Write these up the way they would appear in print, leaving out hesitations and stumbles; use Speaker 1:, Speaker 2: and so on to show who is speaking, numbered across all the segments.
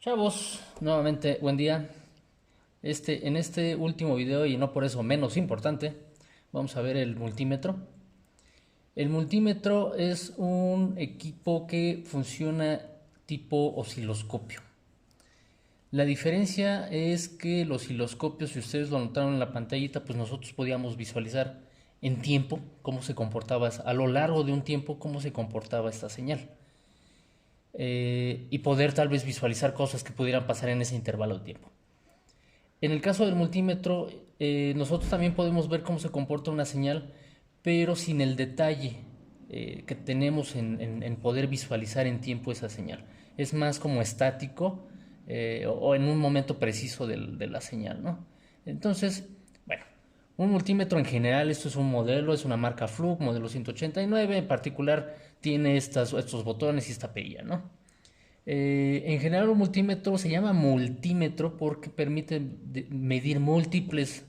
Speaker 1: Chavos, nuevamente buen día. En este último video, y no por eso menos importante, vamos a ver el multímetro. El multímetro es un equipo que funciona tipo osciloscopio. La diferencia es que el osciloscopio, si ustedes lo notaron en la pantallita, pues nosotros podíamos visualizar en tiempo cómo se comportaba, a lo largo de un tiempo, cómo se comportaba esta señal. Y poder tal vez visualizar cosas que pudieran pasar en ese intervalo de tiempo. En el caso del multímetro, nosotros también podemos ver cómo se comporta una señal, pero sin el detalle que tenemos en poder visualizar en tiempo esa señal. Es más como estático o en un momento preciso de la señal, ¿no? Entonces, bueno, un multímetro en general, esto es un modelo, es una marca Fluke, modelo 189, en particular tiene estos botones y esta perilla, ¿no? En general un multímetro se llama multímetro porque permite medir múltiples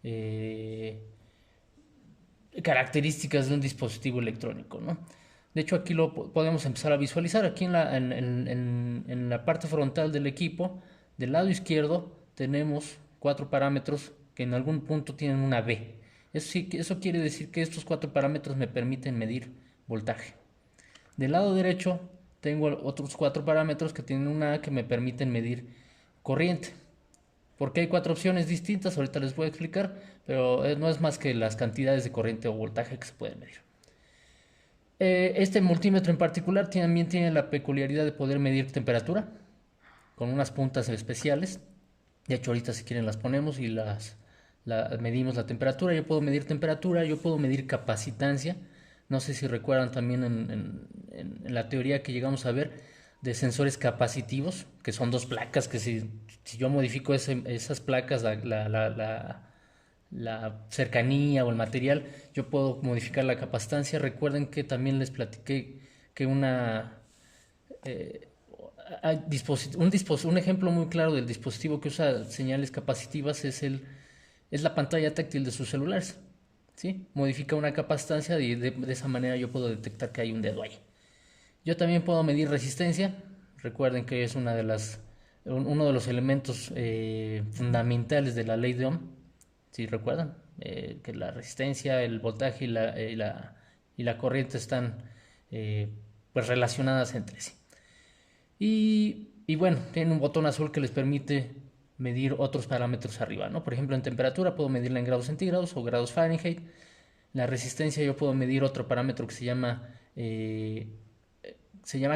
Speaker 1: eh, características de un dispositivo electrónico, ¿no? De hecho aquí lo podemos empezar a visualizar. Aquí en la parte frontal del equipo, del lado izquierdo, tenemos 4 parámetros que en algún punto tienen una B. Eso quiere decir que estos 4 parámetros me permiten medir voltaje. Del lado derecho tengo otros 4 parámetros que tienen una A que me permiten medir corriente. Porque hay 4 opciones distintas, ahorita les voy a explicar, pero no es más que las cantidades de corriente o voltaje que se pueden medir. Este multímetro en particular también tiene la peculiaridad de poder medir temperatura con unas puntas especiales. De hecho, ahorita si quieren las ponemos y medimos la temperatura. Yo puedo medir temperatura, yo puedo medir capacitancia. No sé si recuerdan también en la teoría que llegamos a ver de sensores capacitivos, que son dos placas que si yo modifico esas placas, la cercanía o el material, yo puedo modificar la capacitancia. Recuerden que también les platiqué que un ejemplo muy claro del dispositivo que usa señales capacitivas es la pantalla táctil de sus celulares. ¿Sí? Modifica una capacitancia y de esa manera yo puedo detectar que hay un dedo ahí. Yo también puedo medir resistencia. Recuerden que es uno de los elementos fundamentales de la ley de Ohm. Si recuerdan, que la resistencia, el voltaje y la corriente están pues relacionadas entre sí. Y bueno, tienen un botón azul que les permite medir otros parámetros arriba, ¿no? Por ejemplo, en temperatura puedo medirla en grados centígrados o grados Fahrenheit. La resistencia yo puedo medir otro parámetro que se llama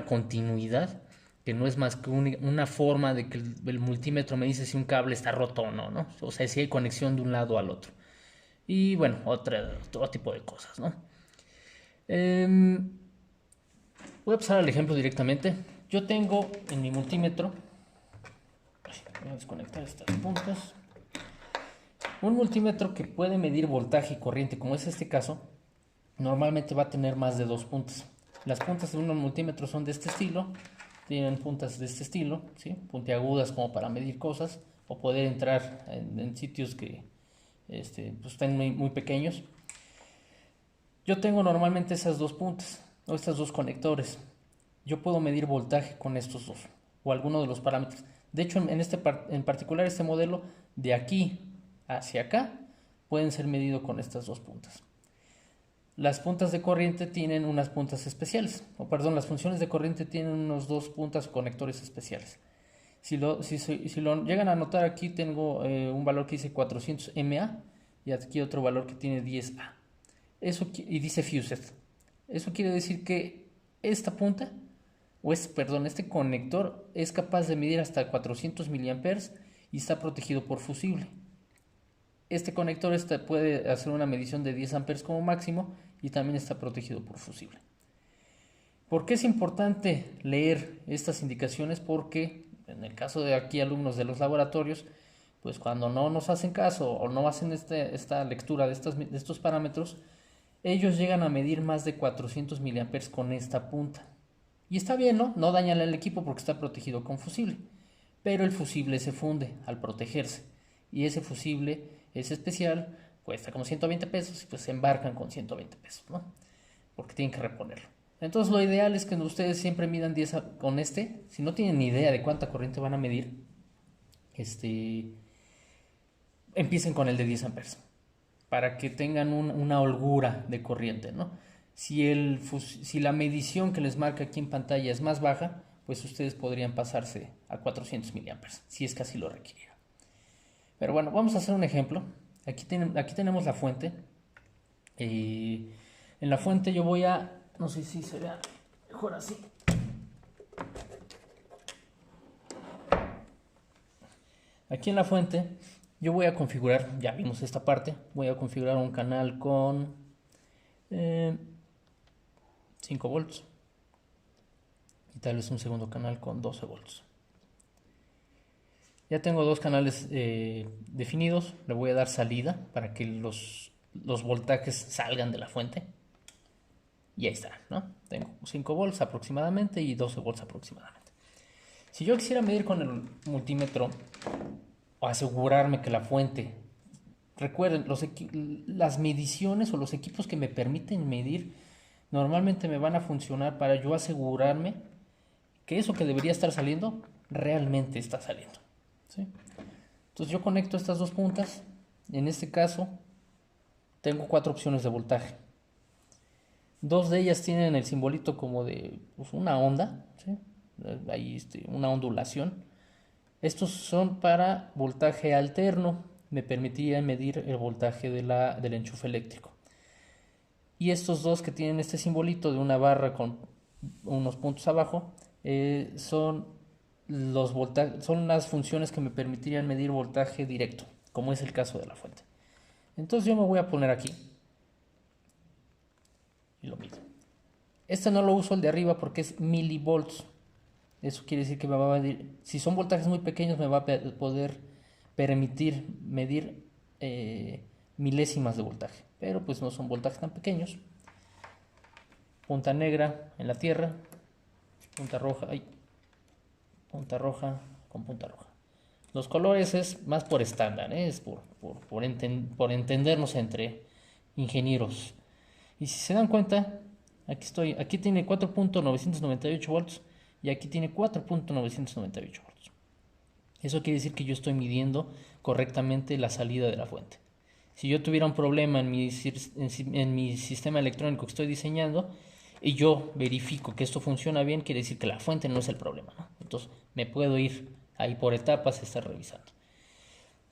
Speaker 1: continuidad, que no es más que una forma de que el multímetro me dice si un cable está roto o no, ¿no? O sea, si hay conexión de un lado al otro. Y bueno, todo tipo de cosas, ¿no? Eh, Voy a pasar al ejemplo directamente. Yo tengo en mi multímetro, voy a desconectar estas puntas, un multímetro que puede medir voltaje y corriente, como es este caso. Normalmente va a tener más de 2 puntas. Las puntas de un multímetro son de este estilo, tienen puntas de este estilo, ¿sí? Puntiagudas como para medir cosas o poder entrar en sitios que pues estén muy pequeños. Yo tengo normalmente esas 2 puntas o estos 2 conectores. Yo puedo medir voltaje con estos dos o alguno de los parámetros. De hecho, en particular este modelo de aquí hacia acá pueden ser medidos con estas 2 puntas. Las puntas de corriente tienen unas puntas especiales, o perdón, las funciones de corriente tienen unos 2 puntas o conectores especiales. Si lo llegan a notar, aquí tengo un valor que dice 400 mA y aquí otro valor que tiene 10A. Y dice fused. Eso quiere decir que esta punta, este conector es capaz de medir hasta 400 miliamperes y está protegido por fusible. Este conector puede hacer una medición de 10 amperes como máximo y también está protegido por fusible. ¿Por qué es importante leer estas indicaciones? Porque en el caso de aquí alumnos de los laboratorios, pues cuando no nos hacen caso o no hacen esta lectura de estos parámetros, ellos llegan a medir más de 400 miliamperes con esta punta. Y está bien, ¿no? No dañan el equipo porque está protegido con fusible. Pero el fusible se funde al protegerse. Y ese fusible es especial, cuesta como 120 pesos y pues se embarcan con 120 pesos, ¿no? Porque tienen que reponerlo. Entonces lo ideal es que ustedes siempre midan 10 con si no tienen ni idea de cuánta corriente van a medir, empiecen con el de 10 amperes para que tengan una holgura de corriente, ¿no? Si la medición que les marca aquí en pantalla es más baja, pues ustedes podrían pasarse a 400 miliamperes, si es que así lo requiriera. Pero bueno, vamos a hacer un ejemplo. Aquí tenemos la fuente. En la fuente yo voy a... No sé si se vea mejor así. Aquí en la fuente yo voy a configurar, ya vimos esta parte, voy a configurar un canal con 5 volts y tal vez un segundo canal con 12 volts. Ya tengo dos canales definidos, le voy a dar salida para que los voltajes salgan de la fuente. Y ahí está, ¿no? Tengo 5 volts aproximadamente y 12 volts aproximadamente. Si yo quisiera medir con el multímetro o asegurarme que la fuente... Recuerden, las mediciones o los equipos que me permiten medir normalmente me van a funcionar para yo asegurarme que eso que debería estar saliendo realmente está saliendo, ¿sí? Entonces yo conecto estas dos puntas. En este caso tengo 4 opciones de voltaje. Dos de ellas tienen el simbolito como de una onda, ¿sí? Ahí una ondulación. Estos son para voltaje alterno, me permitiría medir el voltaje del enchufe eléctrico. Y estos dos que tienen este simbolito de una barra con unos puntos abajo, son las funciones que me permitirían medir voltaje directo, como es el caso de la fuente. Entonces yo me voy a poner aquí y lo mido. Este no lo uso el de arriba porque es milivolts. Eso quiere decir que me va a medir, si son voltajes muy pequeños, me va a poder permitir medir milésimas de voltaje, pero pues no son voltajes tan pequeños. Punta negra en la tierra, punta roja con punta roja. Los colores es más por estándar, es por entendernos entre ingenieros. Y si se dan cuenta, aquí tiene 4.998 volts y aquí tiene 4.998 volts. Eso quiere decir que yo estoy midiendo correctamente la salida de la fuente. Si yo tuviera un problema en mi sistema electrónico que estoy diseñando y yo verifico que esto funciona bien, quiere decir que la fuente no es el problema, ¿no? Entonces me puedo ir ahí por etapas, estar revisando.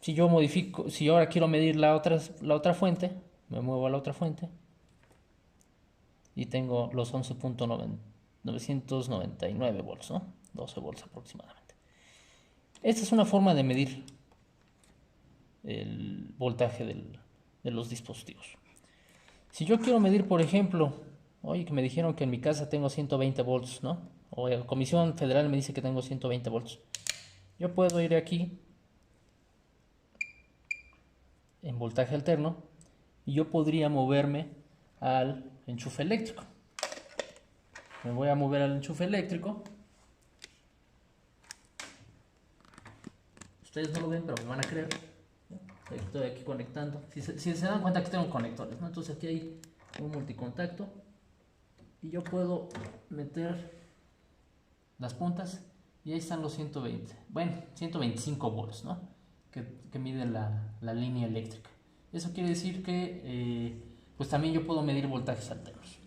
Speaker 1: Si yo ahora quiero medir la otra fuente, me muevo a la otra fuente y tengo los 11.999 volts, ¿no? 12 volts aproximadamente. Esta es una forma de medir el voltaje de los dispositivos. Si yo quiero medir, por ejemplo, oye, que me dijeron que en mi casa tengo 120 volts, ¿no? O la Comisión Federal me dice que tengo 120 volts. Yo puedo ir aquí en voltaje alterno y yo podría moverme al enchufe eléctrico. Me voy a mover al enchufe eléctrico. Ustedes no lo ven, pero me van a creer. Estoy aquí conectando. Si se dan cuenta que tengo conectores, ¿no? Entonces aquí hay un multicontacto y yo puedo meter las puntas y ahí están los 120. Bueno, 125 volts, ¿no? Que mide la línea eléctrica. Eso quiere decir que pues también yo puedo medir voltajes alternos.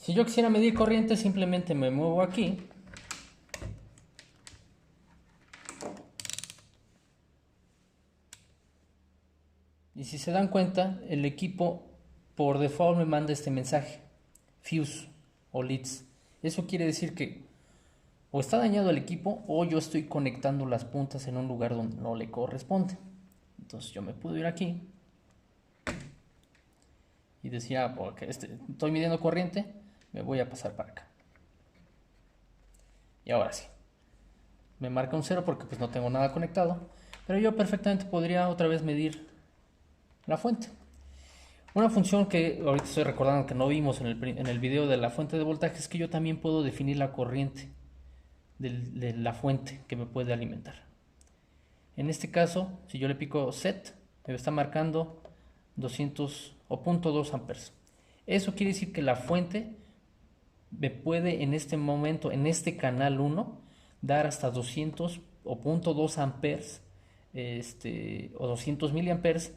Speaker 1: Si yo quisiera medir corriente, simplemente me muevo aquí. Y si se dan cuenta, el equipo por default me manda este mensaje: fuse o leads. Eso quiere decir que o está dañado el equipo o yo estoy conectando las puntas en un lugar donde no le corresponde. Entonces yo me puedo ir aquí y decía, porque estoy midiendo corriente, me voy a pasar para acá. Y ahora sí, me marca un 0 porque pues no tengo nada conectado, pero yo perfectamente podría otra vez medir la fuente. Una función que ahorita estoy recordando que no vimos en el video de la fuente de voltaje es que yo también puedo definir la corriente de la fuente que me puede alimentar. En este caso, si yo le pico set, me está marcando 200 o 0.2 amperes. Eso quiere decir que la fuente me puede en este momento, en este canal 1, dar hasta 200 o 0.2 amperes o 200 miliamperes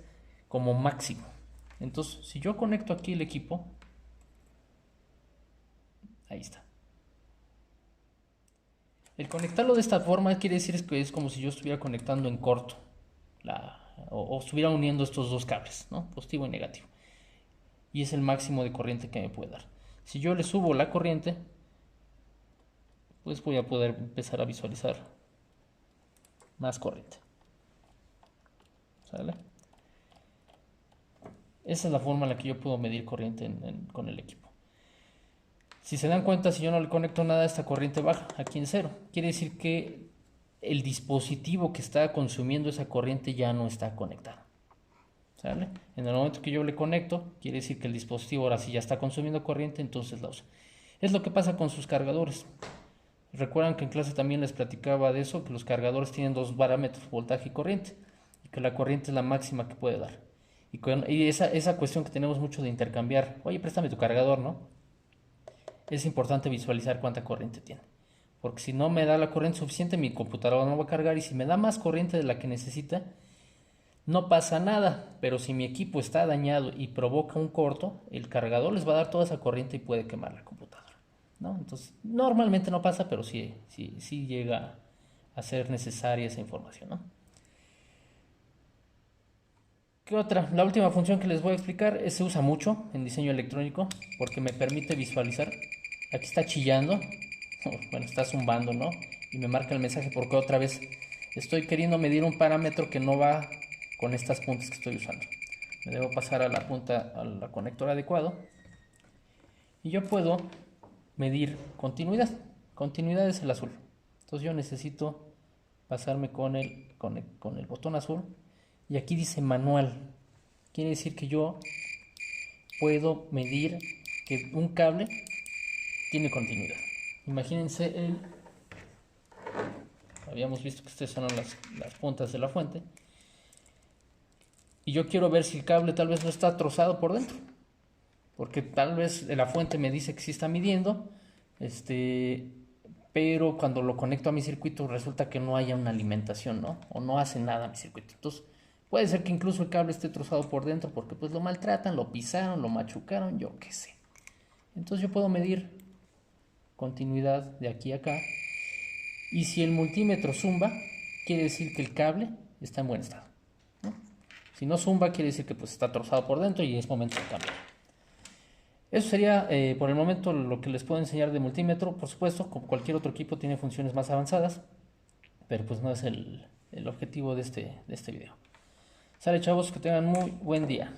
Speaker 1: como máximo. Entonces, si yo conecto aquí el equipo, ahí está. El conectarlo de esta forma quiere decir que es como si yo estuviera conectando en corto o estuviera uniendo estos dos cables, ¿no? Positivo y negativo. Y es el máximo de corriente que me puede dar. Si yo le subo la corriente, pues voy a poder empezar a visualizar más corriente. ¿Sale? Esa es la forma en la que yo puedo medir corriente con el equipo. Si se dan cuenta, si yo no le conecto nada, esta corriente baja aquí en cero. Quiere decir que el dispositivo que está consumiendo esa corriente ya no está conectado. ¿Sale? En el momento que yo le conecto, quiere decir que el dispositivo ahora sí ya está consumiendo corriente, entonces la usa. Es lo que pasa con sus cargadores. Recuerdan que en clase también les platicaba de eso, que los cargadores tienen dos parámetros, voltaje y corriente, y que la corriente es la máxima que puede dar. Y esa cuestión que tenemos mucho de intercambiar, oye, préstame tu cargador, ¿no? Es importante visualizar cuánta corriente tiene. Porque si no me da la corriente suficiente, mi computadora no va a cargar. Y si me da más corriente de la que necesita, no pasa nada. Pero si mi equipo está dañado y provoca un corto, el cargador les va a dar toda esa corriente y puede quemar la computadora, ¿no? Entonces, normalmente no pasa, pero sí llega a ser necesaria esa información, ¿no? ¿Qué otra? La última función que les voy a explicar se usa mucho en diseño electrónico porque me permite visualizar. Aquí está chillando, bueno, está zumbando, ¿no? Y me marca el mensaje porque otra vez estoy queriendo medir un parámetro que no va con estas puntas que estoy usando. Me debo pasar a la punta, a la conector adecuado. Y yo puedo medir continuidad. Continuidad es el azul. Entonces yo necesito pasarme con el botón azul. Y aquí dice manual. Quiere decir que yo puedo medir que un cable tiene continuidad. Imagínense habíamos visto que estas son las puntas de la fuente. Y yo quiero ver si el cable tal vez no está trozado por dentro. Porque tal vez la fuente me dice que sí está midiendo. Pero cuando lo conecto a mi circuito resulta que no haya una alimentación, ¿no? O no hace nada a mi circuito. Entonces puede ser que incluso el cable esté trozado por dentro porque pues lo maltratan, lo pisaron, lo machucaron, yo qué sé. Entonces yo puedo medir continuidad de aquí a acá. Y si el multímetro zumba, quiere decir que el cable está en buen estado, ¿no? Si no zumba, quiere decir que pues está trozado por dentro y es momento de cambiar. Eso sería por el momento lo que les puedo enseñar de multímetro. Por supuesto, como cualquier otro equipo tiene funciones más avanzadas, pero pues no es el objetivo de este video. Sale, chavos, que tengan muy buen día.